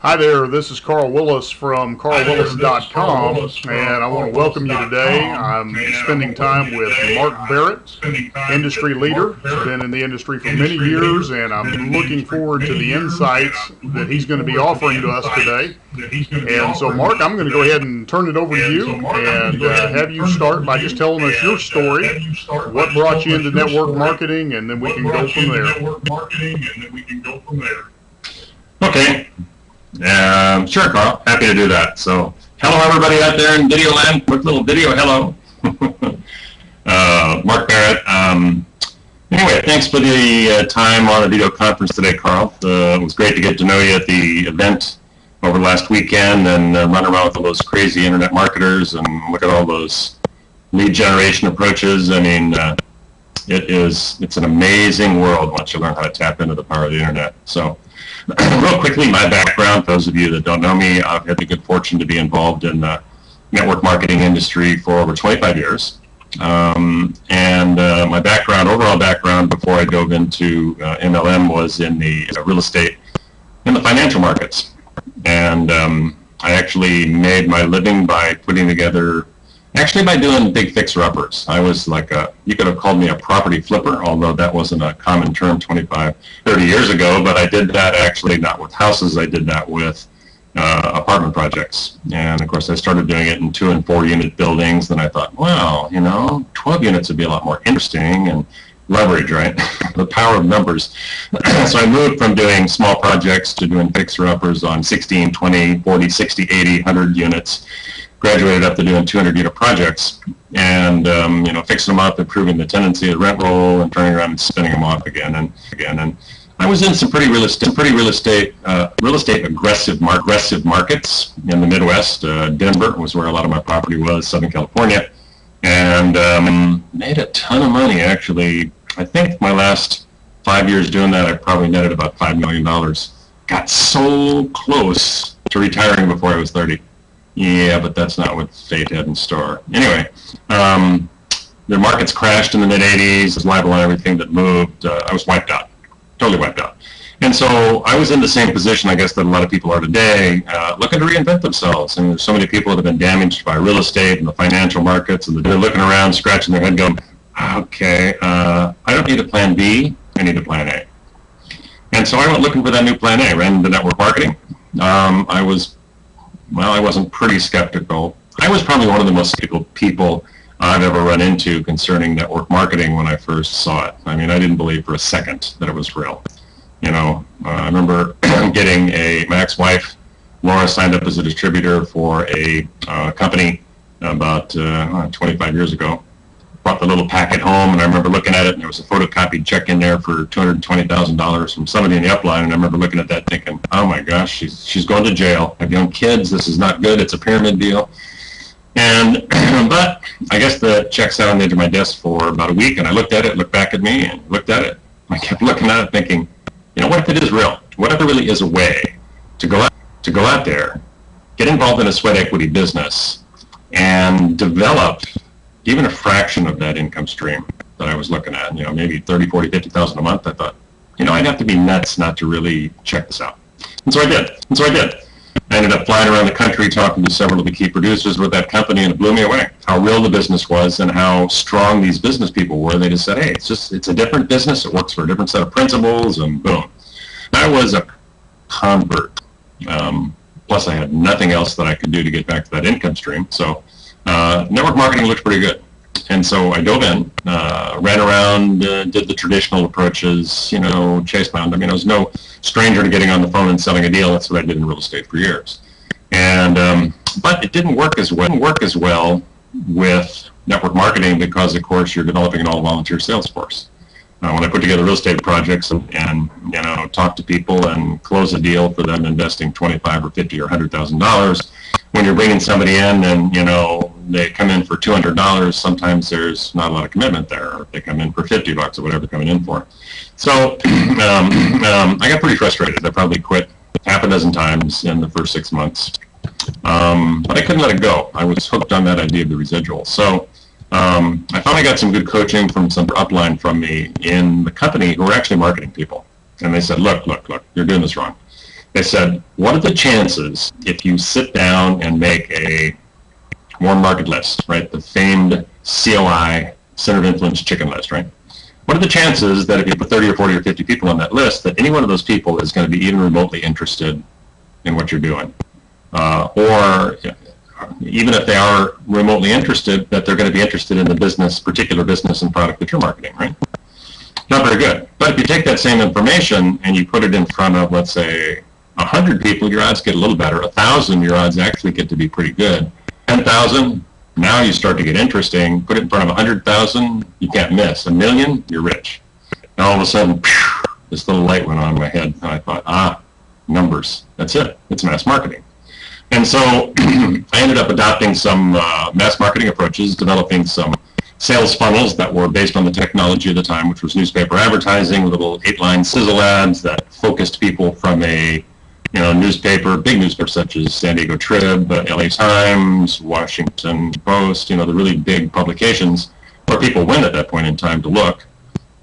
Hi there, this is Carl Willis from carlwillis.com, and I want to welcome you today. I'm spending time with Marc Barrett, industry leader. He's been in the industry for many years, and I'm looking forward to the insights that he's going to be offering to us today. And so, Marc, I'm going to go ahead and turn it over to you and have you start by just telling us your story, what brought you into network marketing, and then we can go from there. Okay. Sure, Carl. Happy to do that. So, hello everybody out there in video land. Quick little video hello. Marc Barrett. Anyway, thanks for the time on the video conference today, Carl. It was great to get to know you at the event over last weekend and run around with all those crazy internet marketers and look at all those lead generation approaches. I mean, it's an amazing world once you learn how to tap into the power of the internet. So, real quickly, my background, for those of you that don't know me, I've had the good fortune to be involved in the network marketing industry for over 25 years. My background, overall background, before I dove into MLM was in the real estate, in the financial markets. And I actually made my living by putting together, by doing big fixer-uppers. I was like you could have called me a property flipper, although that wasn't a common term 25, 30 years ago, but I did that actually not with houses, I did that with apartment projects. And of course I started doing it in 2 and 4 unit buildings, then I thought, well, 12 units would be a lot more interesting and leverage, right? The power of numbers. So I moved from doing small projects to doing fixer-uppers on 16, 20, 40, 60, 80, 100 units. Graduated up to doing 200-unit projects, and fixing them up, improving the tenancy, the rent roll, and turning around and spinning them off again and again. And I was in some pretty real estate aggressive markets in the Midwest. Denver was where a lot of my property was, Southern California, and made a ton of money. Actually, I think my last 5 years doing that, I probably netted about $5 million. Got so close to retiring before I was 30. Yeah, but that's not what fate had in store. Anyway, the markets crashed in the mid-'80s, liable on everything that moved. I was wiped out, totally wiped out. And so I was in the same position, I guess, that a lot of people are today, looking to reinvent themselves. And there's so many people that have been damaged by real estate and the financial markets, and they're looking around, scratching their head, going, okay, I don't need a plan B, I need a plan A. And so I went looking for that new plan A, ran into network marketing. I wasn't pretty skeptical. I was probably one of the most skeptical people I've ever run into concerning network marketing when I first saw it. I mean, I didn't believe for a second that it was real. I remember getting my ex-wife, Laura, signed up as a distributor for a company about 25 years ago. Brought the little packet home, and I remember looking at it, and there was a photocopied check in there for $220,000 from somebody in the upline, and I remember looking at that thinking, oh my gosh, she's going to jail. I have young kids, this is not good, it's a pyramid deal. And, but I guess the check sat on the edge of my desk for about a week, and I looked at it, looked back at me, and looked at it. I kept looking at it thinking, what if it is real? What if there really is a way to go out there, get involved in a sweat equity business, and develop even a fraction of that income stream that I was looking at, maybe 30, 40, 50,000 a month. I thought, I'd have to be nuts not to really check this out. And so I did. I ended up flying around the country talking to several of the key producers with that company, and it blew me away how real the business was and how strong these business people were. They just said, hey, it's a different business. It works for a different set of principles, and boom. I was a convert. Plus, I had nothing else that I could do to get back to that income stream. So network marketing looked pretty good. And so I dove in, ran around, did the traditional approaches, chase pound. I mean, I was no stranger to getting on the phone and selling a deal. That's what I did in real estate for years. And but it didn't work as well with network marketing because, of course, you're developing an all-volunteer sales force. When I put together real estate projects and talk to people and close a deal for them investing $25 or $50 or $100,000, when you're bringing somebody in and they come in for $200, sometimes there's not a lot of commitment there. Or if they come in for $50 or whatever they're coming in for. So I got pretty frustrated. I probably quit half a dozen times in the first 6 months, but I couldn't let it go. I was hooked on that idea of the residual. So I finally got some good coaching from some upline from me in the company who were actually marketing people. And they said, look, you're doing this wrong. They said, what are the chances if you sit down and make a warm market list, right? The famed COI, Center of Influence chicken list, right? What are the chances that if you put 30 or 40 or 50 people on that list, that any one of those people is going to be even remotely interested in what you're doing? Or even if they are remotely interested, that they're going to be interested in the business, particular business and product that you're marketing, right? Not very good. But if you take that same information and you put it in front of, let's say, 100 people, your odds get a little better. 1,000, your odds actually get to be pretty good. 10,000, now you start to get interesting. Put it in front of 100,000, you can't miss. 1 million, you're rich. And all of a sudden, this little light went on in my head, and I thought, numbers. That's it. It's mass marketing. And so I ended up adopting some mass marketing approaches, developing some sales funnels that were based on the technology of the time, which was newspaper advertising, little 8-line sizzle ads that focused people from a newspaper, big newspapers such as San Diego Trib, LA Times, Washington Post, the really big publications where people went at that point in time to look.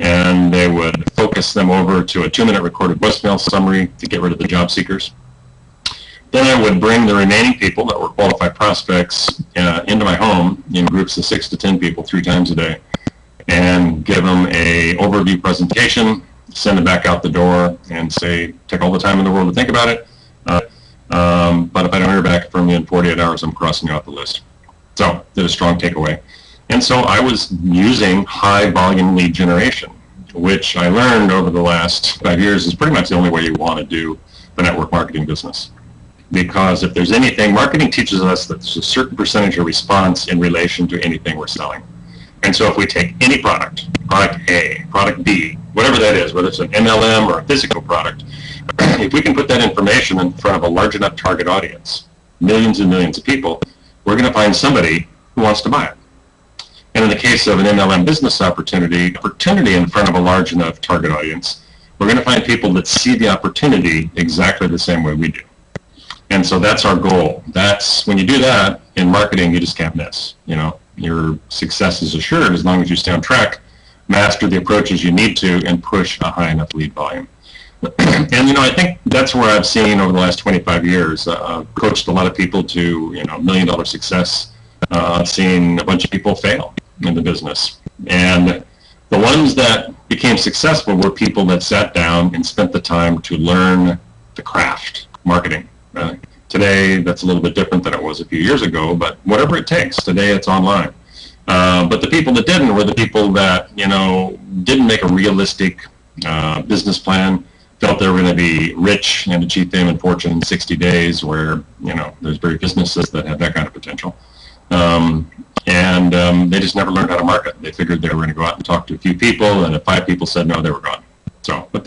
And they would focus them over to a 2-minute recorded voicemail summary to get rid of the job seekers. Then I would bring the remaining people that were qualified prospects into my home in groups of 6 to 10 people 3 times a day and give them a overview presentation, send them back out the door and say, take all the time in the world to think about it. But if I don't hear back from you in 48 hours, I'm crossing you off the list. So did a strong takeaway. And so I was using high volume lead generation, which I learned over the last 5 years is pretty much the only way you want to do the network marketing business. Because if there's anything, marketing teaches us that there's a certain percentage of response in relation to anything we're selling. And so if we take any product, product A, product B, whatever that is, whether it's an MLM or a physical product, if we can put that information in front of a large enough target audience, millions and millions of people, we're going to find somebody who wants to buy it. And in the case of an MLM business opportunity in front of a large enough target audience, we're going to find people that see the opportunity exactly the same way we do. And so that's our goal. That's when you do that in marketing, you just can't miss. Your success is assured as long as you stay on track, master the approaches you need to, and push a high enough lead volume. And I think that's where I've seen over the last 25 years. I've coached a lot of people to $1 million success. I've seen a bunch of people fail in the business, and the ones that became successful were people that sat down and spent the time to learn the craft, marketing. Today, that's a little bit different than it was a few years ago, but whatever it takes. Today, it's online. But the people that didn't were the people that, didn't make a realistic business plan, felt they were going to be rich and achieve fame and fortune in 60 days, where, there's very businesses that have that kind of potential. They just never learned how to market. They figured they were going to go out and talk to a few people, and if 5 people said no, they were gone. So, but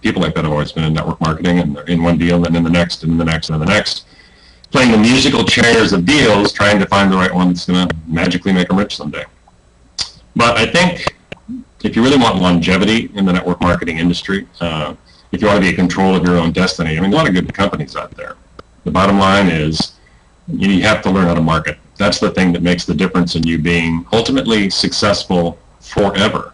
people like that have always been in network marketing, and they're in one deal, and in the next, and in the next, and the next, playing the musical chairs of deals, trying to find the right one that's going to magically make them rich someday. But I think if you really want longevity in the network marketing industry, if you want to be in control of your own destiny, a lot of good companies out there. The bottom line is you have to learn how to market. That's the thing that makes the difference in you being ultimately successful forever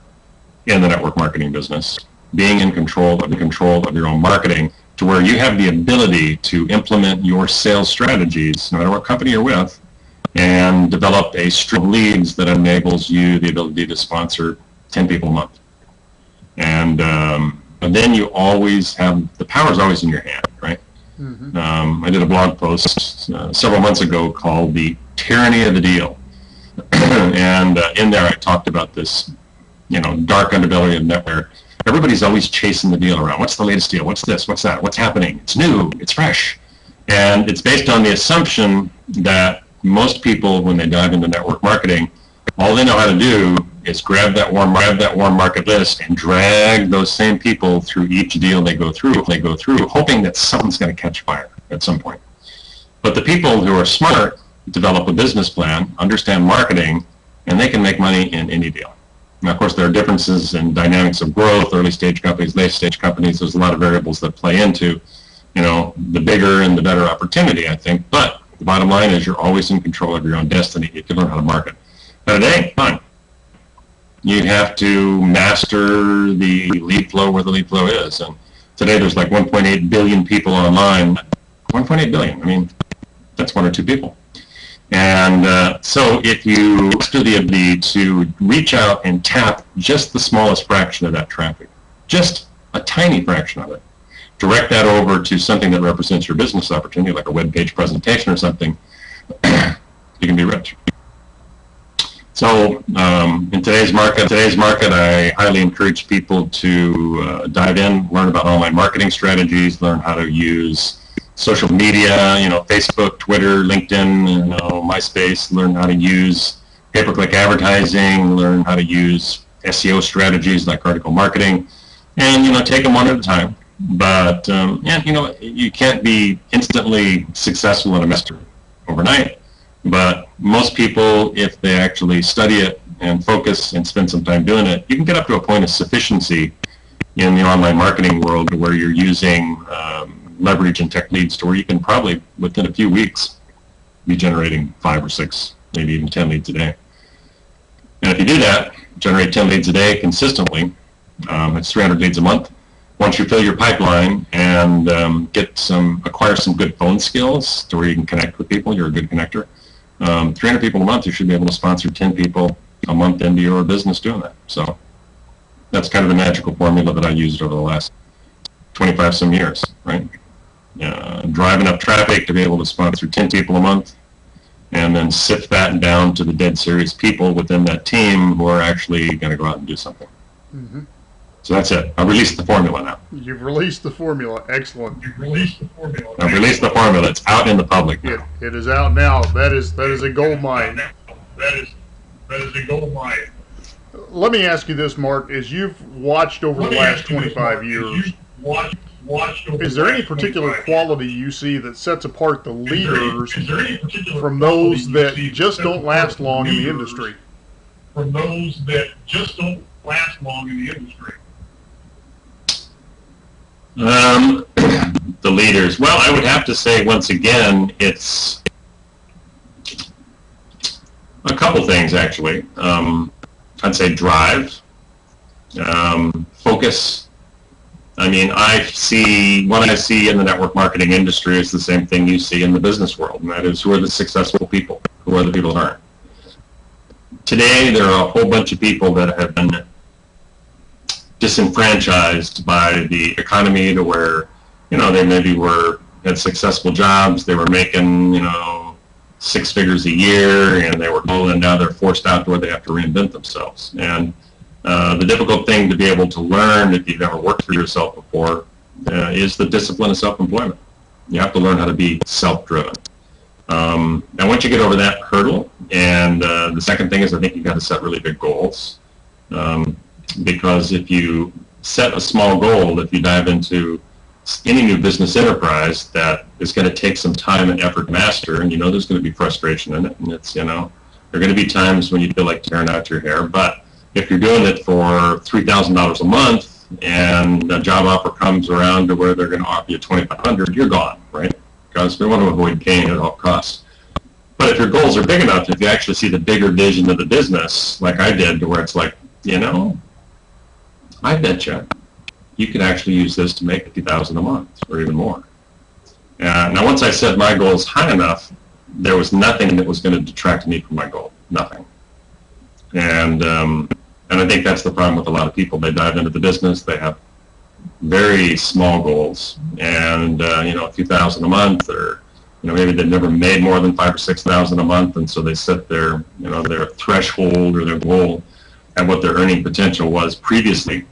in the network marketing business. Being in control of your own marketing, to where you have the ability to implement your sales strategies, no matter what company you're with, and develop a stream of leads that enables you the ability to sponsor 10 people a month. And then you always have, the power's always in your hand, right? Mm-hmm. I did a blog post several months ago called The Tyranny of the Deal. And in there I talked about this, dark underbelly of network. Everybody's always chasing the deal around. What's the latest deal? What's this? What's that? What's happening? It's new. It's fresh. And it's based on the assumption that most people, when they dive into network marketing, all they know how to do is grab that warm market list and drag those same people through each deal they go through, hoping that something's going to catch fire at some point. But the people who are smart develop a business plan, understand marketing, and they can make money in any deal. Now, of course, there are differences in dynamics of growth, early stage companies, late stage companies. There's a lot of variables that play into, the bigger and the better opportunity, I think. But the bottom line is you're always in control of your own destiny if you learn how to market. But today, fine. You have to master the lead flow where the lead flow is. And Today there's like 1.8 billion people online. 1.8 billion, I mean, that's one or two people. And so if you master the ability to reach out and tap just the smallest fraction of that traffic, just a tiny fraction of it, direct that over to something that represents your business opportunity, like a web page presentation or something, you can be rich. So in today's market, I highly encourage people to dive in, learn about online marketing strategies, learn how to use social media, you know, Facebook, Twitter, LinkedIn, you know, MySpace, learn how to use pay-per-click advertising, learn how to use SEO strategies like article marketing, and, you know, take them one at a time. But, and, you know, you can't be instantly successful in a master overnight, but most people, if they actually study it and focus and spend some time doing it, you can get up to a point of sufficiency in the online marketing world where you're using leverage and tech leads to where you can probably, within a few weeks, be generating 5 or 6, maybe even 10 leads a day. And if you do that, generate 10 leads a day consistently, it's 300 leads a month. Once you fill your pipeline and acquire some good phone skills to where you can connect with people, you're a good connector, 300 people a month, you should be able to sponsor 10 people a month into your business doing that. So that's kind of the magical formula that I used over the last 25 some years, right? Driving up traffic to be able to sponsor 10 people a month, and then sift that down to the dead serious people within that team who are actually going to go out and do something. Mm-hmm. So that's it. I've released the formula now. You've released the formula. Excellent. You've released the formula. I've released the formula. It's out in the public now. It is out now. That is a gold mine. That is a gold mine. Let me ask you this, Mark. As you've watched over the last 25 years, is there any particular quality you see that sets apart the leaders from those that just don't last long in the industry? From those that just don't last long in the industry. The leaders. Well, I would have to say, once again, it's a couple things, actually. I'd say drive, focus. I mean, what I see in the network marketing industry is the same thing you see in the business world, and that is, who are the successful people? Who are the people that aren't? Today, there are a whole bunch of people that have been disenfranchised by the economy to where, you know, they maybe had successful jobs, they were making, you know, 6 figures a year, and they were old, and now they're forced out to where they have to reinvent themselves. And the difficult thing to be able to learn if you've never worked for yourself before is the discipline of self-employment. You have to learn how to be self-driven. And once you get over that hurdle, and the second thing is, I think you've got to set really big goals. Because if you set a small goal, if you dive into any new business enterprise that is going to take some time and effort to master, and you know there's going to be frustration in it, and it's, you know, there are going to be times when you feel like tearing out your hair, but if you're doing it for $3,000 a month and a job offer comes around to where they're going to offer you $2,500, you're gone, right? Because we want to avoid gain at all costs. But if your goals are big enough, if you actually see the bigger vision of the business, like I did, to where it's like, you know, I bet you could actually use this to make $50,000 a month or even more. Now, once I set my goals high enough, there was nothing that was going to detract me from my goal. Nothing. And I think that's the problem with a lot of people. They dive into the business, they have very small goals, and you know, a few thousand a month, or you know, maybe they've never made more than $5,000 or $6,000 a month, and so they set their, you know, their threshold or their goal at what their earning potential was previously,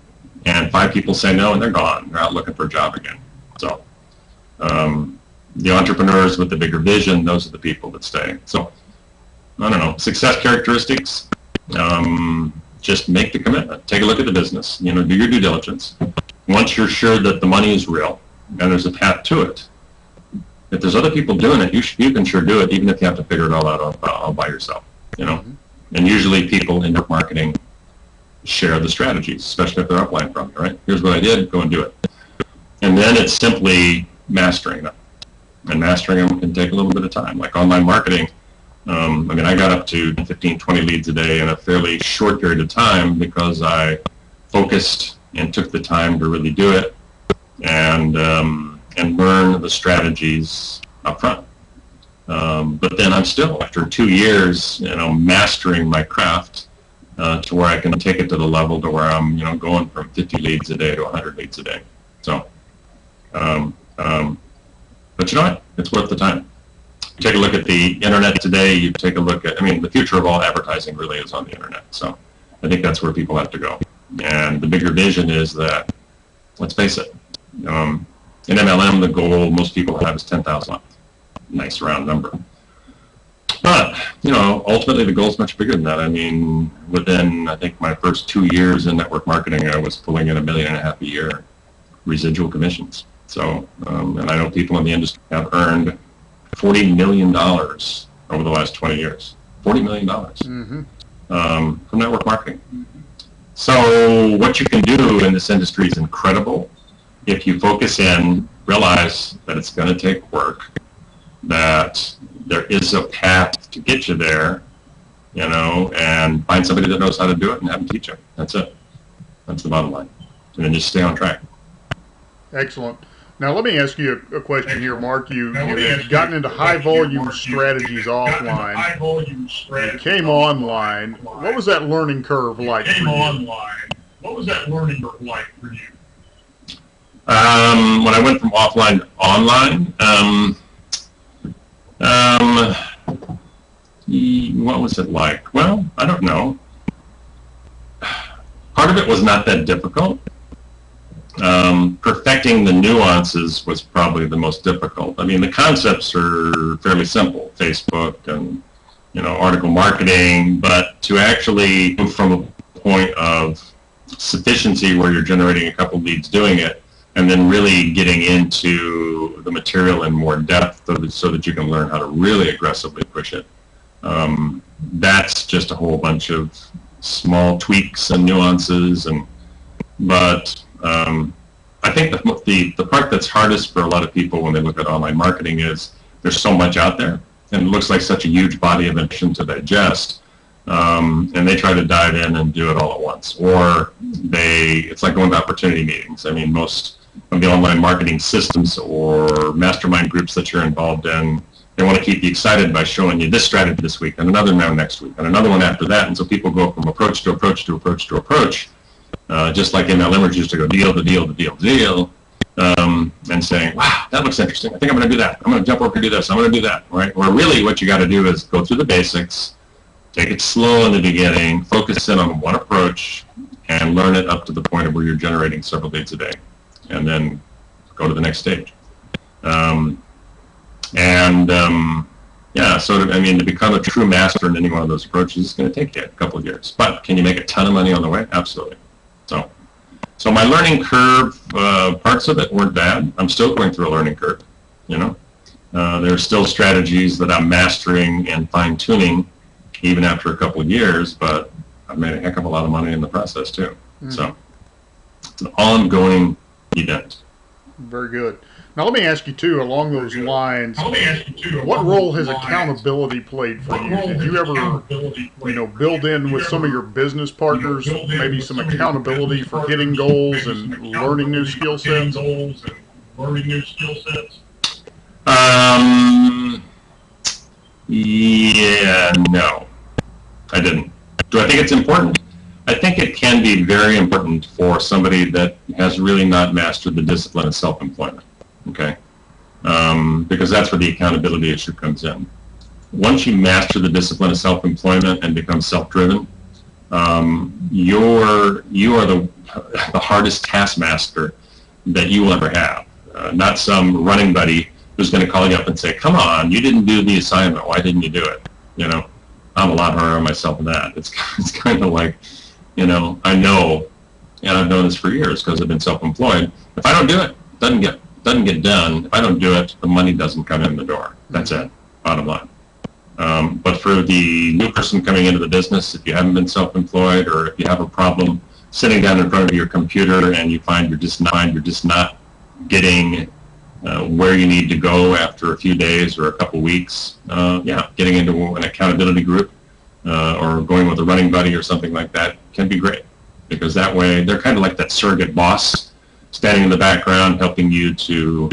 and 5 people say no, and they're gone. They're out looking for a job again. So the entrepreneurs with the bigger vision, those are the people that stay. So I don't know, success characteristics. Just make the commitment. Take a look at the business. You know, do your due diligence. Once you're sure that the money is real and there's a path to it, if there's other people doing it, you can sure do it, even if you have to figure it all out all by yourself. You know, and usually people in network marketing share the strategies, especially if they're upline from you. Right? Here's what I did. Go and do it. And then it's simply mastering them, and mastering them can take a little bit of time. Like online marketing. I mean, I got up to 15, 20 leads a day in a fairly short period of time because I focused and took the time to really do it. and learn the strategies up front. But then I'm still, after 2 years, mastering my craft to where I can take it to the level to where I'm, going from 50 leads a day to 100 leads a day. So, but you know what? It's worth the time. You take a look at the internet today. You take a look at, the future of all advertising really is on the internet. So I think that's where people have to go. And the bigger vision is that, let's face it, in MLM, the goal most people have is 10,000. Nice round number. But, ultimately the goal is much bigger than that. Within, I think, my first 2 years in network marketing, I was pulling in $1.5 million a year residual commissions. So, and I know people in the industry have earned $40 million over the last 20 years. $40 million from network marketing. So what you can do in this industry is incredible if you focus in, realize that it's going to take work, that there is a path to get you there, and find somebody that knows how to do it and have them teach you. That's it. That's the bottom line. And then just stay on track. Excellent. Now, let me ask you a question here, Mark. You've gotten into high-volume strategies offline. You came online. What was that learning curve like for you? When I went from offline to online, what was it like? Well, I don't know. Part of it was not that difficult. Perfecting the nuances was probably the most difficult. The concepts are fairly simple, Facebook and, article marketing, but to actually move from a point of sufficiency where you're generating a couple leads doing it, and then really getting into the material in more depth so that you can learn how to really aggressively push it. That's just a whole bunch of small tweaks and nuances, but I think the part that's hardest for a lot of people when they look at online marketing is there's so much out there, and it looks like such a huge body of information to digest, and they try to dive in and do it all at once. Or it's like going to opportunity meetings. Most of the online marketing systems or mastermind groups that you're involved in, they want to keep you excited by showing you this strategy this week and another now next week and another one after that, and so people go from approach to approach to approach to approach. Just like MLMers used to go deal to deal to deal to deal, and saying, wow, that looks interesting. I think I'm going to do that. I'm going to jump over and do this. I'm going to do that, right? Or really what you got to do is go through the basics, take it slow in the beginning, focus in on one approach, and learn it up to the point of where you're generating several leads a day, and then go to the next stage. To become a true master in any one of those approaches, it's going to take you a couple of years. But can you make a ton of money on the way? Absolutely. So my learning curve, parts of it weren't bad. I'm still going through a learning curve, There are still strategies that I'm mastering and fine-tuning even after a couple of years, but I've made a heck of a lot of money in the process, too. So it's an ongoing event. Very good. Now, let me ask you, too, along those lines, what role has accountability played for you? Did you ever, build in with some of your business partners maybe some accountability for hitting goals and learning new skill sets? Yeah, no, I didn't. Do I think it's important? I think it can be very important for somebody that has really not mastered the discipline of self-employment. Okay, because that's where the accountability issue comes in. Once you master the discipline of self-employment and become self-driven, you are the hardest taskmaster that you will ever have. Not some running buddy who's going to call you up and say, "Come on, you didn't do the assignment. Why didn't you do it?" I'm a lot harder on myself than that. It's kind of like, I know, and I've known this for years because I've been self-employed. If I don't do it, it doesn't get done. If I don't do it, the money doesn't come in the door. That's it, bottom line. But for the new person coming into the business, if you haven't been self-employed, or if you have a problem sitting down in front of your computer and you find you're just not getting where you need to go after a few days or a couple weeks, getting into an accountability group or going with a running buddy or something like that can be great, because that way they're kind of like that surrogate boss standing in the background, helping you to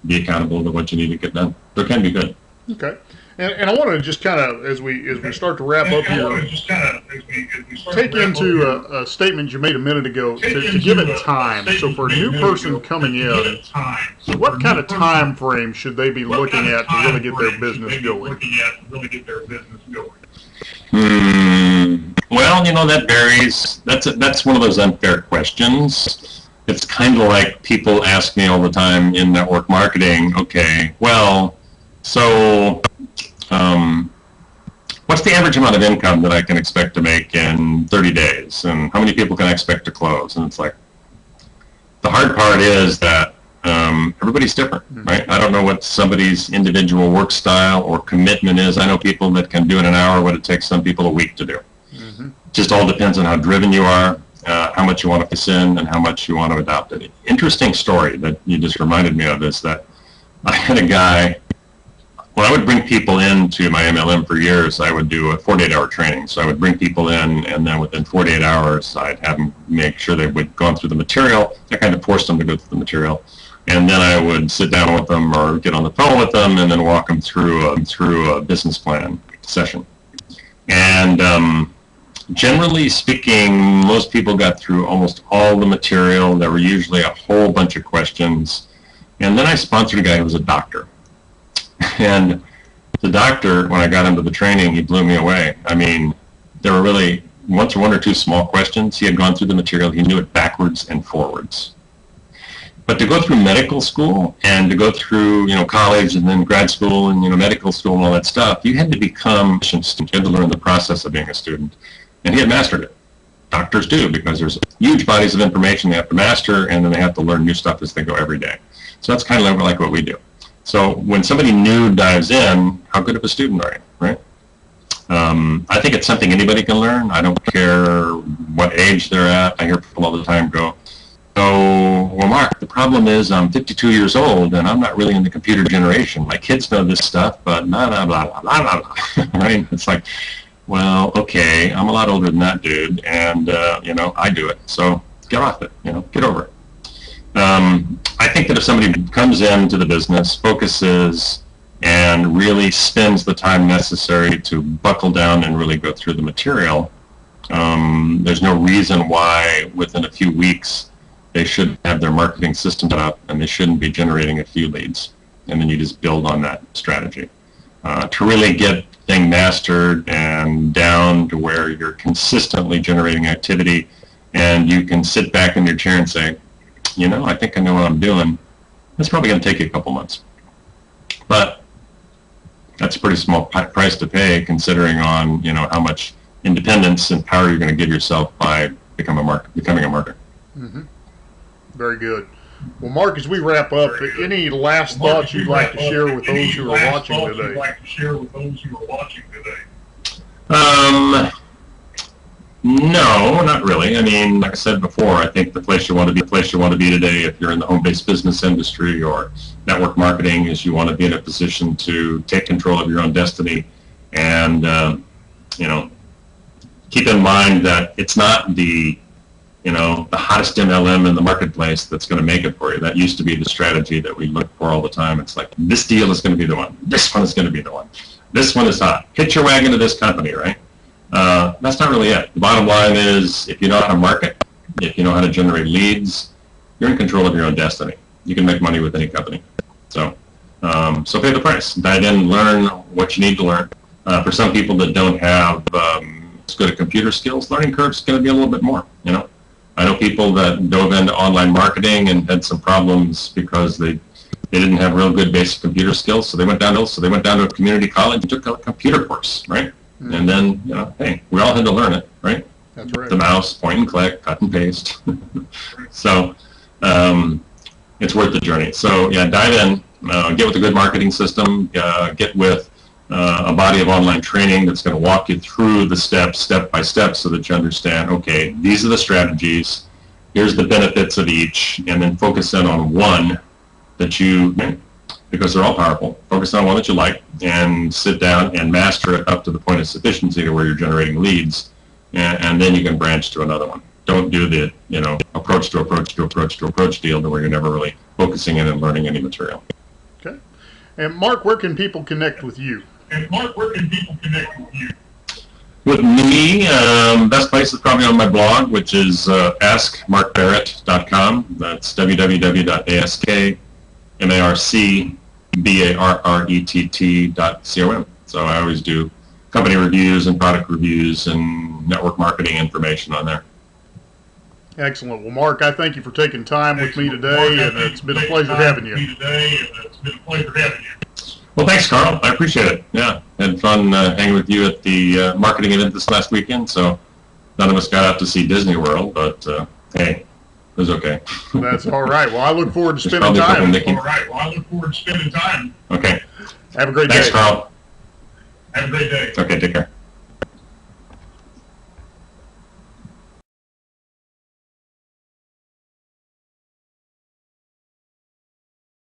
be accountable to what you need to get done. So it can be good. Okay. And I want to just kind of, as we start to wrap up here, take into a statement you made a minute ago to give it time. So for a new person coming in, what kind of time frame should they be looking at to really get their business going? Well, that varies. That's one of those unfair questions. It's kind of like people ask me all the time in network marketing, okay, well, so what's the average amount of income that I can expect to make in 30 days? And how many people can I expect to close? And it's like, the hard part is that everybody's different, right? I don't know what somebody's individual work style or commitment is. I know people that can do in an hour what it takes some people a week to do. Just all depends on how driven you are, how much you want to focus in, and how much you want to adopt it. Interesting story that you just reminded me of is that I had a guy, when I would bring people into my MLM for years, I would do a 48-hour training. So I would bring people in, and then within 48 hours, I'd have them make sure they would go through the material. I kind of forced them to go through the material. And then I would sit down with them or get on the phone with them and then walk them through a business plan session. And generally speaking, most people got through almost all the material. There were usually a whole bunch of questions. And then I sponsored a guy who was a doctor. And the doctor, when I got into the training, he blew me away. I mean, there were really one or two small questions. He had gone through the material. He knew it backwards and forwards. But to go through medical school and to go through, college and then grad school and, medical school and all that stuff, you had to become a student. You had to learn the process of being a student. And he had mastered it. Doctors do, because there's huge bodies of information they have to master, and then they have to learn new stuff as they go every day. So that's kind of like what we do. So when somebody new dives in, how good of a student are you, right? I think it's something anybody can learn. I don't care what age they're at. I hear people all the time go, "Oh, well, Mark, the problem is I'm 52 years old and I'm not really in the computer generation. My kids know this stuff, but blah, blah, blah, blah, blah, blah." Right? It's like, well, okay, I'm a lot older than that dude, and, I do it. So get off it, get over it. I think that if somebody comes into the business, focuses, and really spends the time necessary to buckle down and really go through the material, there's no reason why within a few weeks they should have their marketing system set up and they shouldn't be generating a few leads. And then you just build on that strategy. To really get thing mastered and down to where you're consistently generating activity and you can sit back in your chair and say, I think I know what I'm doing. It's probably going to take you a couple months. But that's a pretty small price to pay considering on, how much independence and power you're going to give yourself by becoming a marketer. Mm-hmm. Very good. Well, Mark, as we wrap up, any last thoughts you'd like to share with those who are watching today? No, not really. I mean, like I said before, I think the place you want to be today, if you're in the home-based business industry or network marketing, is you want to be in a position to take control of your own destiny, and keep in mind that it's not the hottest MLM in the marketplace that's going to make it for you. That used to be the strategy that we look for all the time. It's like, this deal is going to be the one. This one is going to be the one. This one is hot. Hitch your wagon to this company, right? That's not really it. The bottom line is, if you know how to market, if you know how to generate leads, you're in control of your own destiny. You can make money with any company. So pay the price. Dive in, learn what you need to learn. For some people that don't have as good at computer skills, learning curve's going to be a little bit more. I know people that dove into online marketing and had some problems because they didn't have real good basic computer skills, so they went down to a community college and took a computer course, right? Mm-hmm. And then, hey, we all had to learn it, right? That's right. The mouse, point and click, cut and paste. So it's worth the journey. So yeah, dive in, get with a good marketing system, get with a body of online training that's going to walk you through the steps, step by step, so that you understand, okay, these are the strategies, here's the benefits of each, and then focus in on one that you, because they're all powerful, focus on one that you like, and sit down and master it up to the point of sufficiency to where you're generating leads, and then you can branch to another one. don't do the, approach to approach to approach to approach deal where you're never really focusing in and learning any material. Okay. And Mark, where can people connect with you? With me, best place is probably on my blog, which is askmarcbarrett.com. That's www.askmarcbarrett.com. So I always do company reviews and product reviews and network marketing information on there. Excellent. Well, Mark, I thank you for taking time with me today, and it's been a pleasure having you. Well, thanks, Carl. I appreciate it. Yeah, had fun hanging with you at the marketing event this last weekend. So none of us got out to see Disney World, but hey, it was okay. That's all right. Well, I look forward to spending time. Okay. Have a great day. Thanks, Carl. Have a great day. Okay, take care.